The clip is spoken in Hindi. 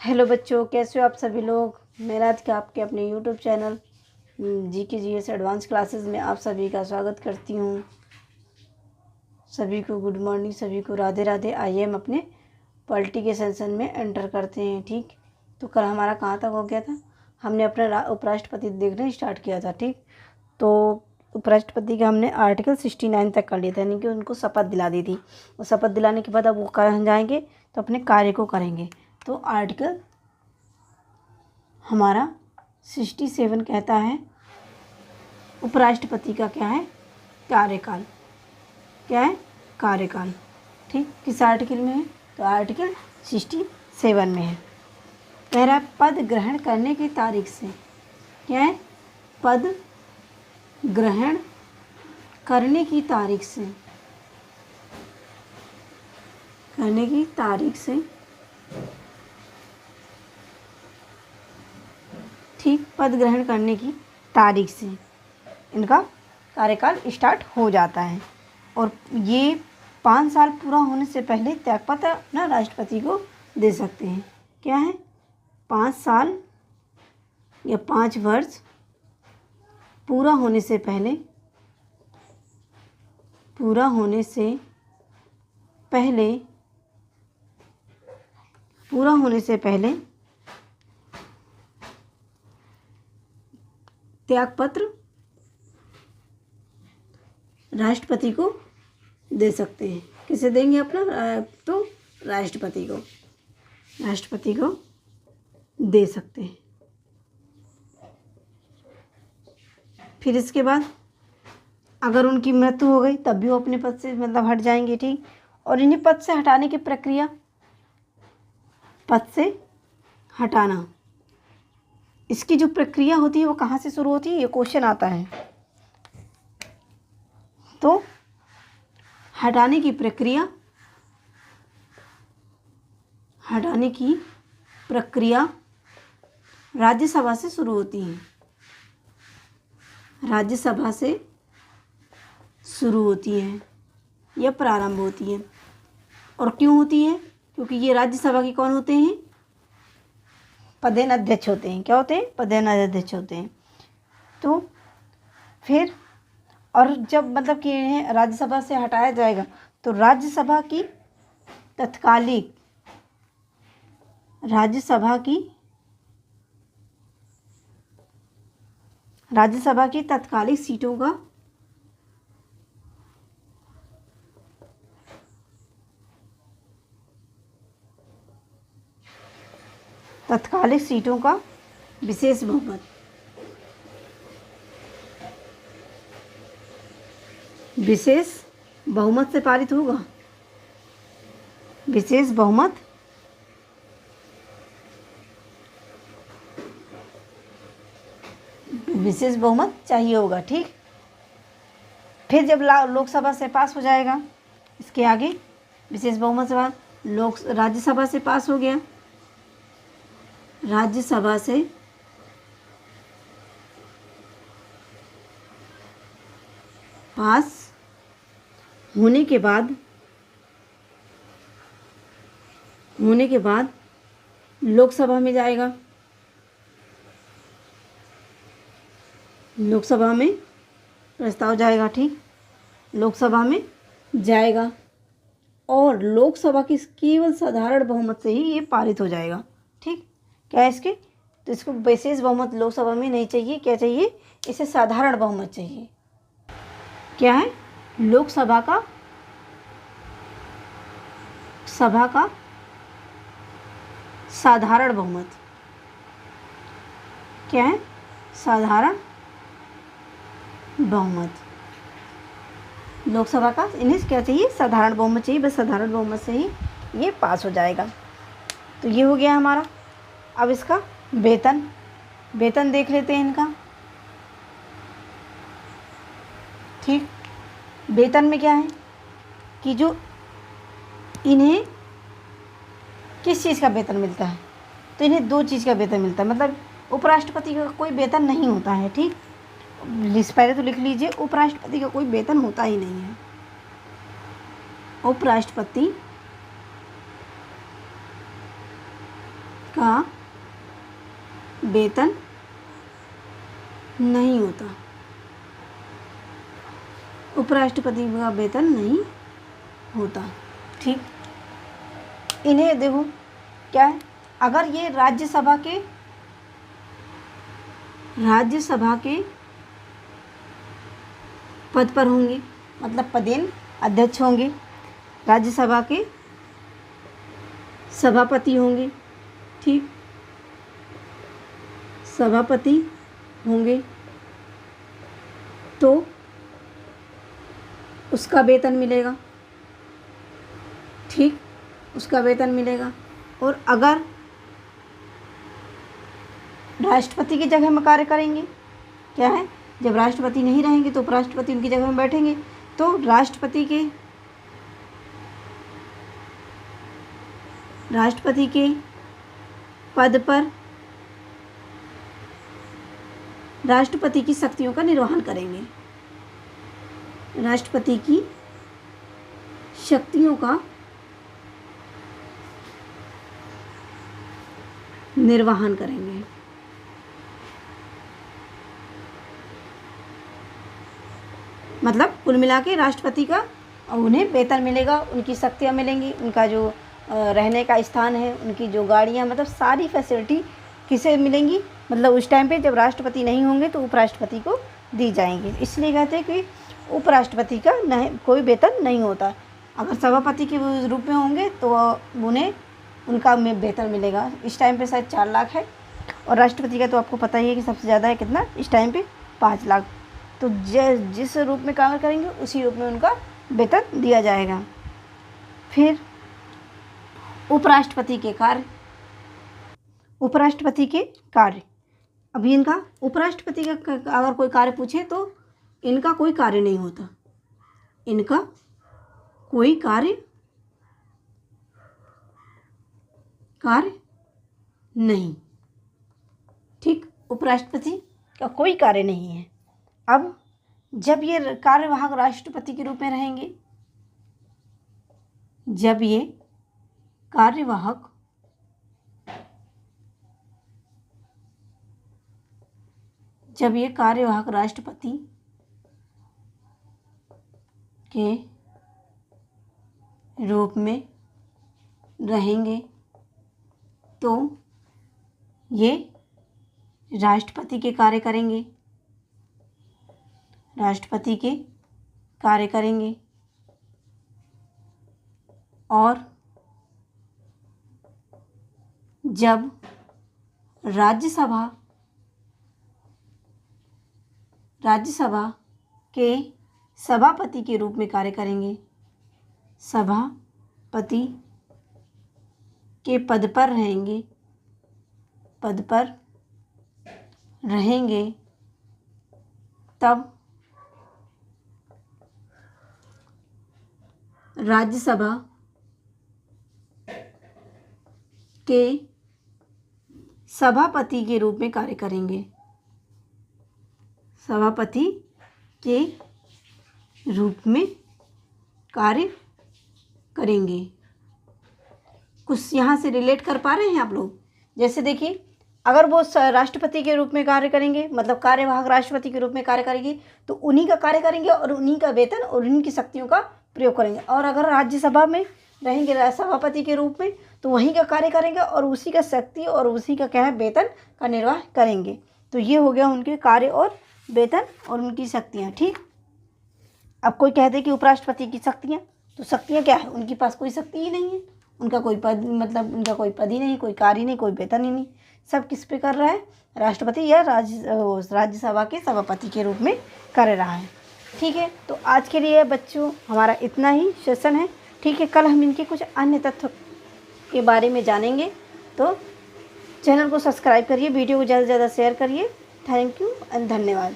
हेलो बच्चों, कैसे हो आप सभी लोग। मेरा आज के आपके अपने YouTube channel GK GS advance classes में आप सभी का स्वागत करती हूँ। सभी को गुड मॉर्निंग, सभी को राधे राधे। आइए हम अपने पॉलिटी के सेशन में एंटर करते हैं। ठीक, तो कल हमारा कहाँ तक हो गया था। हमने अपना उपराष्ट्रपति देखना स्टार्ट किया था। ठीक, तो उपराष्ट्रपति का हमने आर्टिकल 69 तक कर लिया था, यानी कि उनको शपथ दिला दी थी। और शपथ दिलाने के बाद अब वो कहाँ जाएंगे, तो अपने कार्य को करेंगे। तो आर्टिकल हमारा 67 कहता है उपराष्ट्रपति का क्या है, कार्यकाल। क्या है, कार्यकाल। ठीक, किस आर्टिकल में है, तो आर्टिकल 67 में है। कह रहा है पद ग्रहण करने की तारीख से। क्या है, पद ग्रहण करने की तारीख से, करने की तारीख से। ठीक, पद ग्रहण करने की तारीख से इनका कार्यकाल स्टार्ट हो जाता है। और ये 5 साल पूरा होने से पहले त्यागपत्र अपना राष्ट्रपति को दे सकते हैं। क्या है, 5 साल या 5 वर्ष पूरा होने से पहले, पूरा होने से पहले, पूरा होने से पहले त्यागपत्र राष्ट्रपति को दे सकते हैं। किसे देंगे अपना, तो राष्ट्रपति को, राष्ट्रपति को दे सकते हैं। फिर इसके बाद अगर उनकी मृत्यु हो गई तब भी वो अपने पद से मतलब हट जाएंगे। ठीक, और इन्हें पद से हटाने की प्रक्रिया, पद से हटाना, इसकी जो प्रक्रिया होती है वो कहाँ से शुरू होती है, ये क्वेश्चन आता है। तो हटाने की प्रक्रिया, हटाने की प्रक्रिया राज्यसभा से शुरू होती है। राज्यसभा से शुरू होती है या प्रारंभ होती है। और क्यों होती है, क्योंकि ये राज्यसभा के कौन होते हैं, पदेन अध्यक्ष होते हैं। क्या होते हैं, पदेन अध्यक्ष होते हैं। तो फिर और जब मतलब कि इन्हें राज्यसभा से हटाया जाएगा तो राज्यसभा की तत्कालिक, राज्यसभा की तत्कालिक सीटों का विशेष बहुमत, विशेष बहुमत से पारित होगा। विशेष बहुमत, विशेष बहुमत चाहिए होगा। ठीक, फिर जब लोकसभा से पास हो जाएगा, इसके आगे विशेष बहुमत से बाद राज्यसभा से पास हो गया। राज्यसभा से पास होने के बाद, लोकसभा में जाएगा। लोकसभा में प्रस्ताव जाएगा। ठीक, लोकसभा में जाएगा और लोकसभा की केवल साधारण बहुमत से ही ये पारित हो जाएगा। ठीक, क्या है इसके, तो इसको विशेष बहुमत लोकसभा में नहीं चाहिए। क्या चाहिए, इसे साधारण बहुमत चाहिए। क्या है, लोकसभा का, सभा का साधारण बहुमत। क्या है, साधारण बहुमत। लोकसभा का इन्हें क्या चाहिए, साधारण बहुमत चाहिए। बस साधारण बहुमत से ही ये पास हो जाएगा। तो ये हो गया हमारा। अब इसका वेतन, वेतन देख लेते हैं इनका। ठीक, वेतन में क्या है कि जो इन्हें किस चीज़ का वेतन मिलता है, तो इन्हें 2 चीज़ का वेतन मिलता है। मतलब उपराष्ट्रपति का कोई वेतन नहीं होता है। ठीक, पहले तो लिख लीजिए, उपराष्ट्रपति का कोई वेतन होता ही नहीं है। उपराष्ट्रपति का वेतन नहीं होता, उपराष्ट्रपति का वेतन नहीं होता। ठीक, इन्हें देखो क्या है, अगर ये राज्यसभा के पद पर होंगे, मतलब पदेन अध्यक्ष होंगे, राज्यसभा के सभापति होंगे, ठीक, सभापति होंगे, तो उसका वेतन मिलेगा। ठीक, उसका वेतन मिलेगा। और अगर राष्ट्रपति की जगह में कार्य करेंगे, क्या है, जब राष्ट्रपति नहीं रहेंगे तो उपराष्ट्रपति उनकी जगह में बैठेंगे, तो राष्ट्रपति के पद पर राष्ट्रपति की शक्तियों का निर्वहन करेंगे, राष्ट्रपति की शक्तियों का निर्वहन करेंगे। मतलब कुल मिला के राष्ट्रपति का उन्हें वेतन मिलेगा, उनकी शक्तियाँ मिलेंगी, उनका जो रहने का स्थान है, उनकी जो गाड़ियाँ, मतलब सारी फैसिलिटी किसे मिलेंगी, मतलब उस टाइम पे जब राष्ट्रपति नहीं होंगे तो उपराष्ट्रपति को दी जाएंगी। इसलिए कहते हैं कि उपराष्ट्रपति का कोई वेतन नहीं होता। अगर सभापति के रूप में होंगे तो उन्हें उनका वेतन मिलेगा। इस टाइम पे शायद 4 लाख है, और राष्ट्रपति का तो आपको पता ही है कि सबसे ज़्यादा है कितना, इस टाइम पे 5 लाख। तो जिस रूप में काम करेंगे उसी रूप में उनका वेतन दिया जाएगा। फिर उपराष्ट्रपति के कार्य, अभी इनका उपराष्ट्रपति का अगर कोई कार्य पूछे तो इनका कोई कार्य नहीं होता, इनका कोई कार्य नहीं। ठीक, उपराष्ट्रपति का कोई कार्य नहीं है। अब जब ये कार्यवाहक राष्ट्रपति के रूप में रहेंगे, जब ये कार्यवाहक राष्ट्रपति के रूप में रहेंगे तो ये राष्ट्रपति के कार्य करेंगे, और जब राज्यसभा के सभापति के रूप में कार्य करेंगे, सभापति के पद पर रहेंगे, तब राज्यसभा के सभापति के रूप में कार्य करेंगे, सभापति के रूप में कार्य करेंगे। कुछ यहाँ से रिलेट कर पा रहे हैं आप लोग? जैसे देखिए, अगर वो राष्ट्रपति के रूप में कार्य करेंगे, मतलब कार्यवाहक राष्ट्रपति के रूप में कार्य करेंगे, तो उन्हीं का कार्य करेंगे और उन्हीं का वेतन और उन्हीं की शक्तियों का प्रयोग करेंगे। और अगर राज्यसभा में रहेंगे सभापति के रूप में, तो वहीं का कार्य करेंगे और उसी का शक्ति और उसी का क्या है, वेतन का निर्वाह करेंगे। तो ये हो गया उनके कार्य और वेतन और उनकी शक्तियाँ। ठीक, अब कोई कहते कि उपराष्ट्रपति की शक्तियाँ, तो शक्तियाँ क्या है, उनके पास कोई शक्ति ही नहीं है, उनका कोई पद, मतलब उनका कोई पद ही नहीं, कोई कार्य नहीं, कोई वेतन ही नहीं, सब किस पे कर रहा है, राष्ट्रपति या राज्यसभा के सभापति के रूप में कर रहा है। ठीक है, तो आज के लिए बच्चों हमारा इतना ही सेशन है। ठीक है, कल हम इनके कुछ अन्य तथ्यों के बारे में जानेंगे। तो चैनल को सब्सक्राइब करिए, वीडियो को ज़्यादा से ज़्यादा शेयर करिए। थैंक यू एंड धन्यवाद।